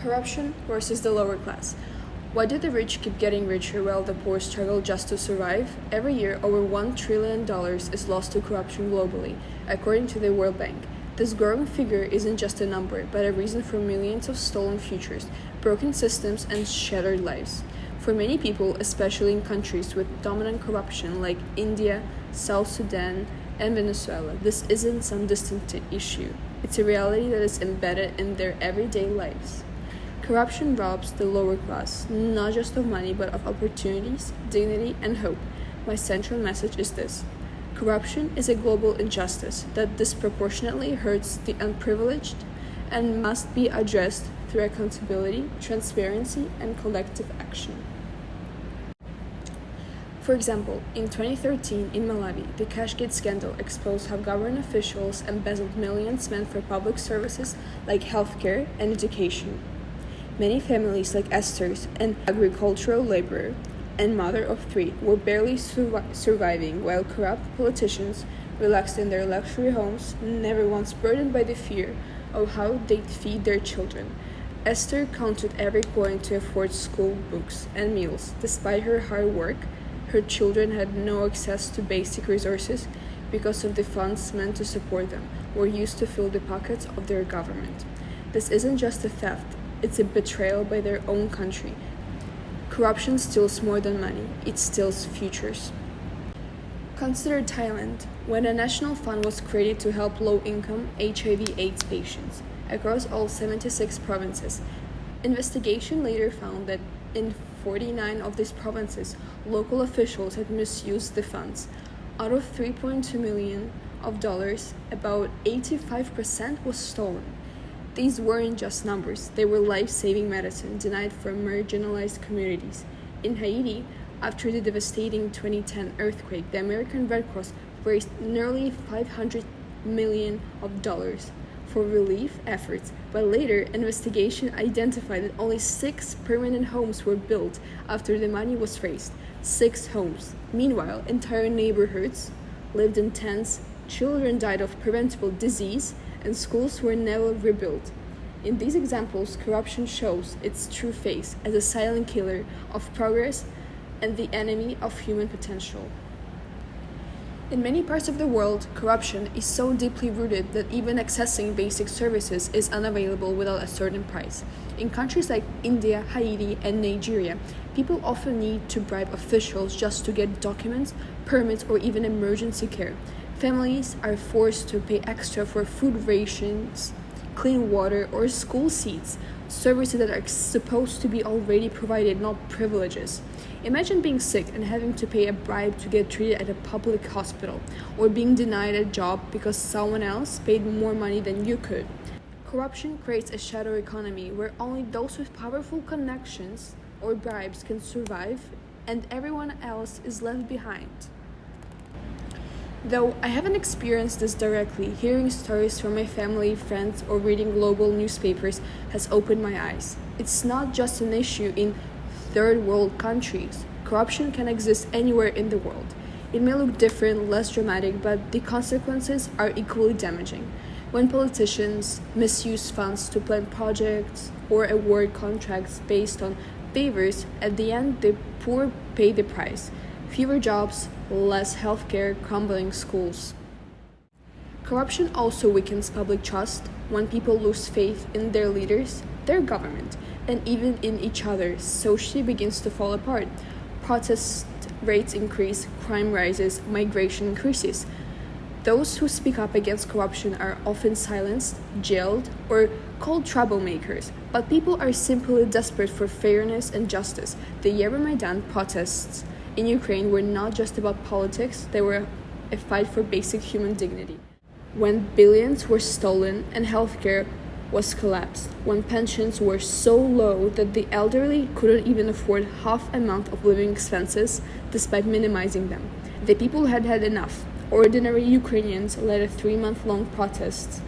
Corruption versus the lower class. Why do the rich keep getting richer while the poor struggle just to survive? Every year, over $1 trillion is lost to corruption globally, according to the World Bank. This growing figure isn't just a number, but a reason for millions of stolen futures, broken systems, and shattered lives. For many people, especially in countries with dominant corruption like India, South Sudan, and Venezuela, this isn't some distant issue. It's a reality that is embedded in their everyday lives. Corruption robs the lower class, not just of money, but of opportunities, dignity, and hope. My central message is this. Corruption is a global injustice that disproportionately hurts the unprivileged and must be addressed through accountability, transparency, and collective action. For example, in 2013 in Malawi, the CashGate scandal exposed how government officials embezzled millions meant for public services like healthcare and education. Many families like Esther's, an agricultural laborer and mother of three, were barely surviving, while corrupt politicians, relaxed in their luxury homes, never once burdened by the fear of how they'd feed their children. Esther counted every coin to afford school books and meals. Despite her hard work, her children had no access to basic resources because of the funds meant to support them were used to fill the pockets of their government. This isn't just a theft, it's a betrayal by their own country. Corruption steals more than money, it steals futures. Consider Thailand, when a national fund was created to help low-income HIV/AIDS patients across all 76 provinces. Investigation later found that in 49 of these provinces, local officials had misused the funds. Out of $3.2 million, about 85% was stolen. These weren't just numbers, they were life-saving medicine denied for marginalized communities. In Haiti, after the devastating 2010 earthquake, the American Red Cross raised nearly $500 million for relief efforts, but later investigation identified that only 6 permanent homes were built after the money was raised. 6 homes. Meanwhile, entire neighborhoods lived in tents, children died of preventable disease, and schools were never rebuilt. In these examples, corruption shows its true face as a silent killer of progress and the enemy of human potential. In many parts of the world, corruption is so deeply rooted that even accessing basic services is unavailable without a certain price. In countries like India, Haiti, and Nigeria, people often need to bribe officials just to get documents, permits, or even emergency care. Families are forced to pay extra for food rations, clean water, or school seats, services that are supposed to be already provided, not privileges. Imagine being sick and having to pay a bribe to get treated at a public hospital, or being denied a job because someone else paid more money than you could. Corruption creates a shadow economy where only those with powerful connections or bribes can survive, and everyone else is left behind. Though I haven't experienced this directly, hearing stories from my family, friends, or reading global newspapers has opened my eyes. It's not just an issue in third world countries. Corruption can exist anywhere in the world. It may look different, less dramatic, but the consequences are equally damaging. When politicians misuse funds to plan projects or award contracts based on favors, at the end the poor pay the price. Fewer jobs, less healthcare, crumbling schools. Corruption also weakens public trust when people lose faith in their leaders, their government, and even in each other. Society begins to fall apart. Protest rates increase, crime rises, migration increases. Those who speak up against corruption are often silenced, jailed, or called troublemakers, but people are simply desperate for fairness and justice. The Euromaidan protests in Ukraine were not just about politics, they were a fight for basic human dignity. When billions were stolen and healthcare was collapsed, when pensions were so low that the elderly couldn't even afford half a month of living expenses despite minimizing them, the people had had enough. Ordinary Ukrainians led a 3-month-long protest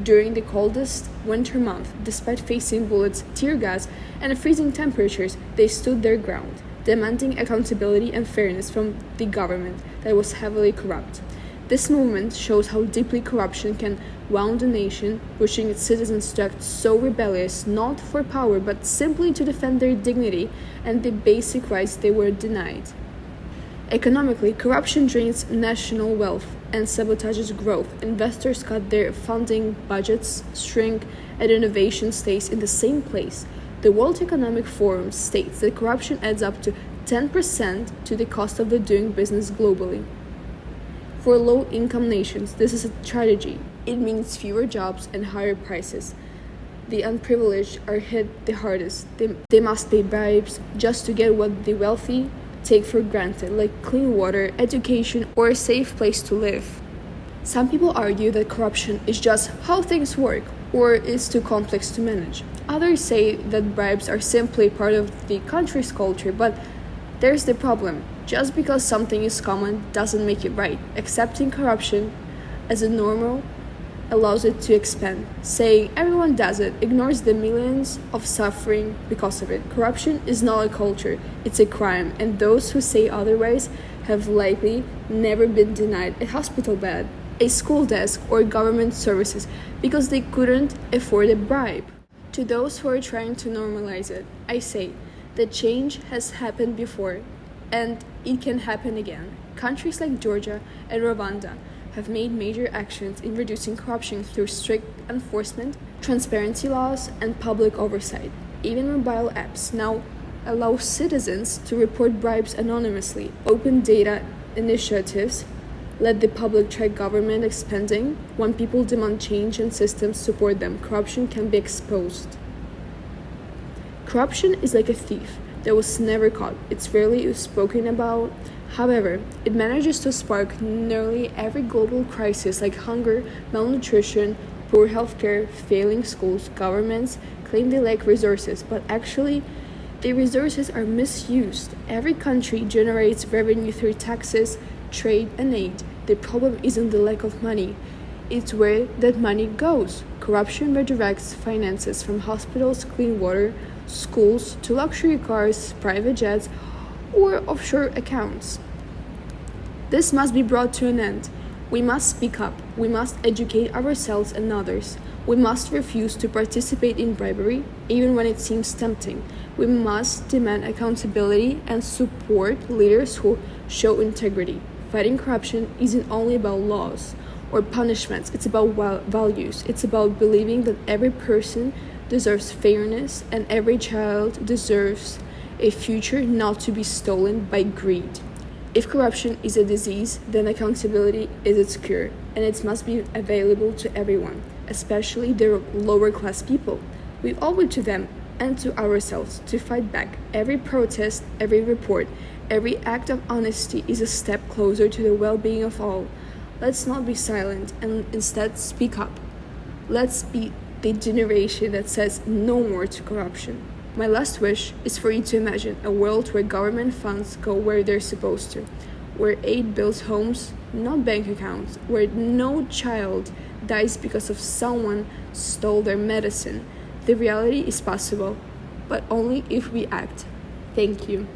during the coldest winter month. Despite facing bullets, tear gas, and freezing temperatures, they stood their ground, demanding accountability and fairness from the government that was heavily corrupt. This movement shows how deeply corruption can wound a nation, pushing its citizens to act so rebellious not for power but simply to defend their dignity and the basic rights they were denied. Economically, corruption drains national wealth and sabotages growth. Investors cut their funding budgets, shrink, and innovation stays in the same place. The World Economic Forum states that corruption adds up to 10% to the cost of doing business globally. For low-income nations, this is a tragedy. It means fewer jobs and higher prices. The unprivileged are hit the hardest. They must pay bribes just to get what the wealthy take for granted, like clean water, education, or a safe place to live. Some people argue that corruption is just how things work, or is too complex to manage. Others say that bribes are simply part of the country's culture, but there's the problem. Just because something is common doesn't make it right. Accepting corruption as a normal allows it to expand. Saying everyone does it ignores the millions of suffering because of it. Corruption is not a culture, it's a crime, and those who say otherwise have likely never been denied a hospital bed, a school desk, or government services because they couldn't afford a bribe. To those who are trying to normalize it, I say that change has happened before and it can happen again. Countries like Georgia and Rwanda have made major actions in reducing corruption through strict enforcement, transparency laws, and public oversight. Even mobile apps now allow citizens to report bribes anonymously. Open data initiatives let the public track government expanding. When people demand change and systems support them, corruption can be exposed. Corruption is like a thief that was never caught. It's rarely spoken about. However, it manages to spark nearly every global crisis like hunger, malnutrition, poor healthcare, failing schools. Governments claim they lack resources, but actually, the resources are misused. Every country generates revenue through taxes, trade, and aid. The problem isn't the lack of money, it's where that money goes. Corruption redirects finances from hospitals, clean water, schools, to luxury cars, private jets, or offshore accounts. This must be brought to an end. We must speak up. We must educate ourselves and others. We must refuse to participate in bribery, even when it seems tempting. We must demand accountability and support leaders who show integrity. Fighting corruption isn't only about laws or punishments, it's about values. It's about believing that every person deserves fairness and every child deserves a future not to be stolen by greed. If corruption is a disease, then accountability is its cure, and it must be available to everyone, especially the lower class people. We owe it to them and to ourselves to fight back. Every protest, every report, every act of honesty is a step closer to the well-being of all. Let's not be silent and instead speak up. Let's be the generation that says no more to corruption. My last wish is for you to imagine a world where government funds go where they're supposed to, where aid builds homes, not bank accounts, where no child dies because of someone stole their medicine. The reality is possible, but only if we act. Thank you.